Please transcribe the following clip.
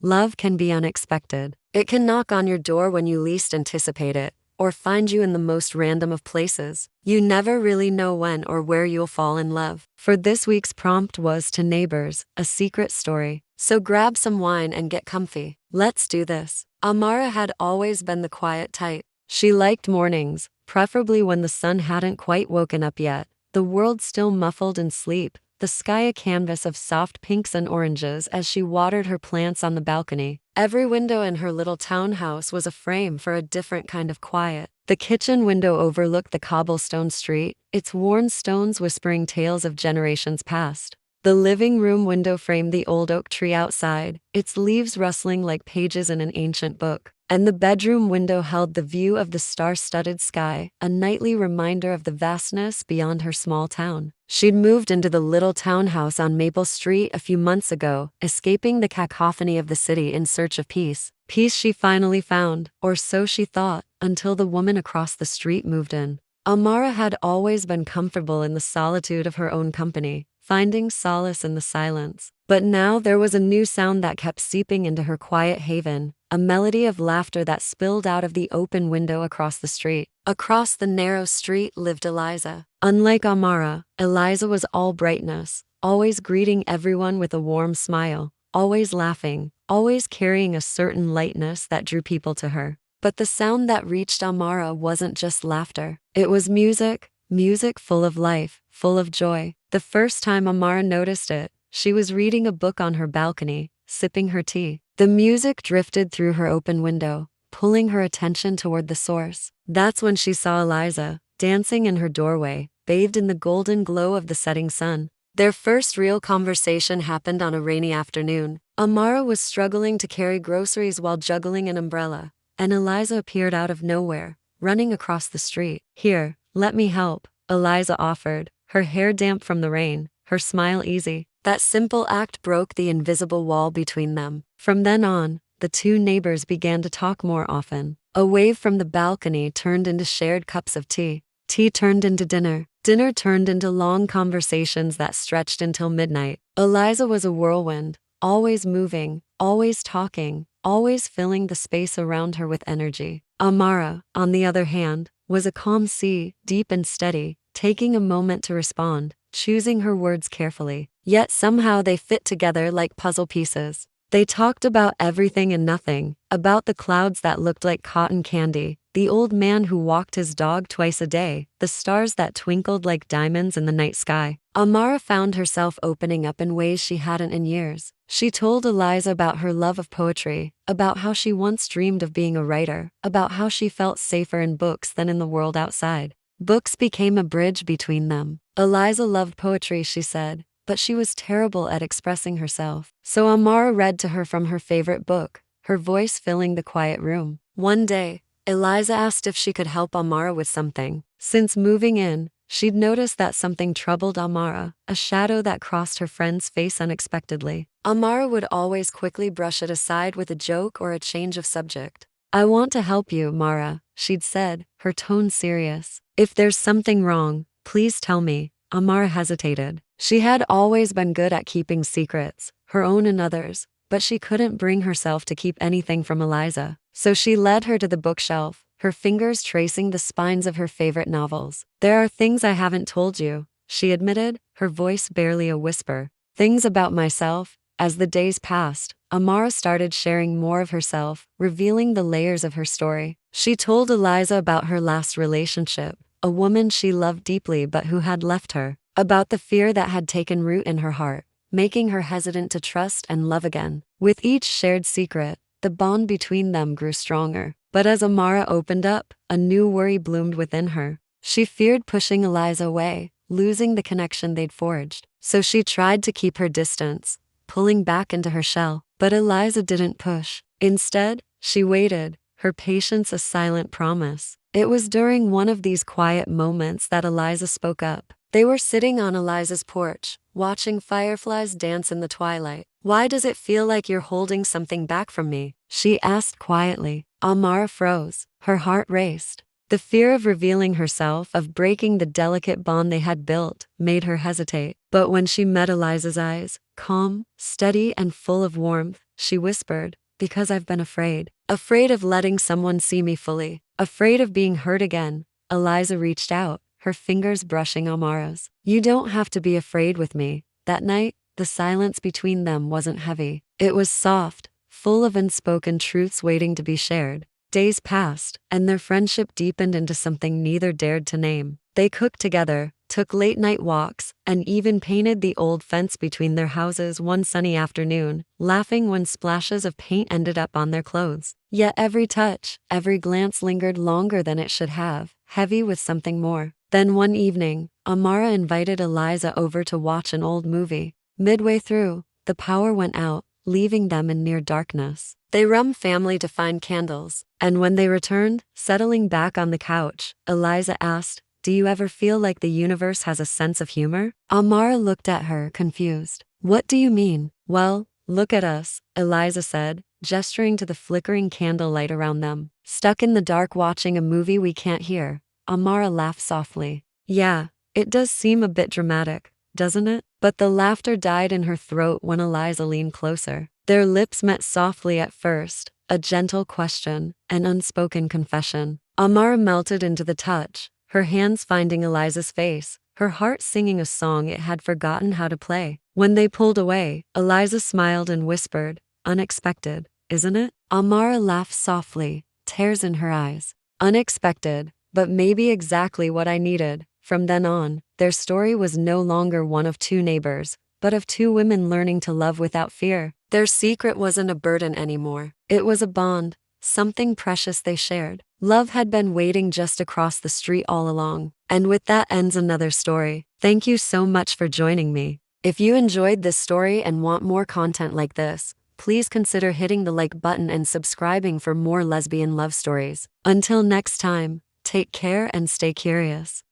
Love can be unexpected. It can knock on your door when you least anticipate it, or find you in the most random of places. You never really know when or where you'll fall in love. For this week's prompt was to neighbors, a secret story. So grab some wine and get comfy. Let's do this. Amara had always been the quiet type. She liked mornings, preferably when the sun hadn't quite woken up yet, the world still muffled in sleep, the sky a canvas of soft pinks and oranges as she watered her plants on the balcony. Every window in her little townhouse was a frame for a different kind of quiet. The kitchen window overlooked the cobblestone street, its worn stones whispering tales of generations past. The living room window framed the old oak tree outside, its leaves rustling like pages in an ancient book. And the bedroom window held the view of the star-studded sky, a nightly reminder of the vastness beyond her small town. She'd moved into the little townhouse on Maple Street a few months ago, escaping the cacophony of the city in search of peace. Peace she finally found, or so she thought, until the woman across the street moved in. Amara had always been comfortable in the solitude of her own company, finding solace in the silence. But now there was a new sound that kept seeping into her quiet haven, a melody of laughter that spilled out of the open window across the street. Across the narrow street lived Eliza. Unlike Amara, Eliza was all brightness, always greeting everyone with a warm smile, always laughing, always carrying a certain lightness that drew people to her. But the sound that reached Amara wasn't just laughter. It was music, music full of life, full of joy. The first time Amara noticed it, she was reading a book on her balcony, sipping her tea. The music drifted through her open window, pulling her attention toward the source. That's when she saw Eliza, dancing in her doorway, bathed in the golden glow of the setting sun. Their first real conversation happened on a rainy afternoon. Amara was struggling to carry groceries while juggling an umbrella, and Eliza appeared out of nowhere, running across the street. "Here, let me help," Eliza offered, her hair damp from the rain, her smile easy. That simple act broke the invisible wall between them. From then on, the two neighbors began to talk more often. A wave from the balcony turned into shared cups of tea. Tea turned into dinner. Dinner turned into long conversations that stretched until midnight. Eliza was a whirlwind, always moving, always talking, always filling the space around her with energy. Amara, on the other hand, was a calm sea, deep and steady, taking a moment to respond, choosing her words carefully. Yet somehow they fit together like puzzle pieces. They talked about everything and nothing, about the clouds that looked like cotton candy, the old man who walked his dog twice a day, the stars that twinkled like diamonds in the night sky. Amara found herself opening up in ways she hadn't in years. She told Eliza about her love of poetry, about how she once dreamed of being a writer, about how she felt safer in books than in the world outside. Books became a bridge between them. Eliza loved poetry, she said, but she was terrible at expressing herself. So Amara read to her from her favorite book, her voice filling the quiet room. One day, Eliza asked if she could help Amara with something. Since moving in, she'd noticed that something troubled Amara, a shadow that crossed her friend's face unexpectedly. Amara would always quickly brush it aside with a joke or a change of subject. "I want to help you, Mara," she'd said, her tone serious. "If there's something wrong, please tell me." Amara hesitated. She had always been good at keeping secrets, her own and others, but she couldn't bring herself to keep anything from Eliza. So she led her to the bookshelf, her fingers tracing the spines of her favorite novels. "There are things I haven't told you," she admitted, her voice barely a whisper. "Things about myself." As the days passed, Amara started sharing more of herself, revealing the layers of her story. She told Eliza about her last relationship, a woman she loved deeply but who had left her, about the fear that had taken root in her heart, making her hesitant to trust and love again. With each shared secret, the bond between them grew stronger. But as Amara opened up, a new worry bloomed within her. She feared pushing Eliza away, losing the connection they'd forged. So she tried to keep her distance, pulling back into her shell. But Eliza didn't push. Instead, she waited, her patience a silent promise. It was during one of these quiet moments that Eliza spoke up. They were sitting on Eliza's porch, watching fireflies dance in the twilight. "Why does it feel like you're holding something back from me?" she asked quietly. Amara froze. Her heart raced. The fear of revealing herself, of breaking the delicate bond they had built, made her hesitate. But when she met Eliza's eyes, calm, steady, and full of warmth, she whispered, "Because I've been afraid. Afraid of letting someone see me fully. Afraid of being hurt again." Eliza reached out, her fingers brushing Amara's. "You don't have to be afraid with me." That night, the silence between them wasn't heavy. It was soft, full of unspoken truths waiting to be shared. Days passed, and their friendship deepened into something neither dared to name. They cooked together, took late-night walks, and even painted the old fence between their houses one sunny afternoon, laughing when splashes of paint ended up on their clothes. Yet every touch, every glance lingered longer than it should have, heavy with something more. Then one evening, Amara invited Eliza over to watch an old movie. Midway through, the power went out, leaving them in near darkness. They rummed family to find candles, and when they returned, settling back on the couch, Eliza asked, "Do you ever feel like the universe has a sense of humor?" Amara looked at her, confused. "What do you mean?" "Well, look at us," Eliza said, gesturing to the flickering candlelight around them. "Stuck in the dark watching a movie we can't hear." Amara laughed softly. "Yeah, it does seem a bit dramatic, doesn't it?" But the laughter died in her throat when Eliza leaned closer. Their lips met softly at first, a gentle question, an unspoken confession. Amara melted into the touch, her hands finding Eliza's face, her heart singing a song it had forgotten how to play. When they pulled away, Eliza smiled and whispered, "Unexpected, isn't it?" Amara laughed softly, tears in her eyes. "Unexpected, but maybe exactly what I needed." From then on, their story was no longer one of two neighbors, but of two women learning to love without fear. Their secret wasn't a burden anymore. It was a bond, something precious they shared. Love had been waiting just across the street all along. And with that ends another story. Thank you so much for joining me. If you enjoyed this story and want more content like this, please consider hitting the like button and subscribing for more lesbian love stories. Until next time, take care and stay curious.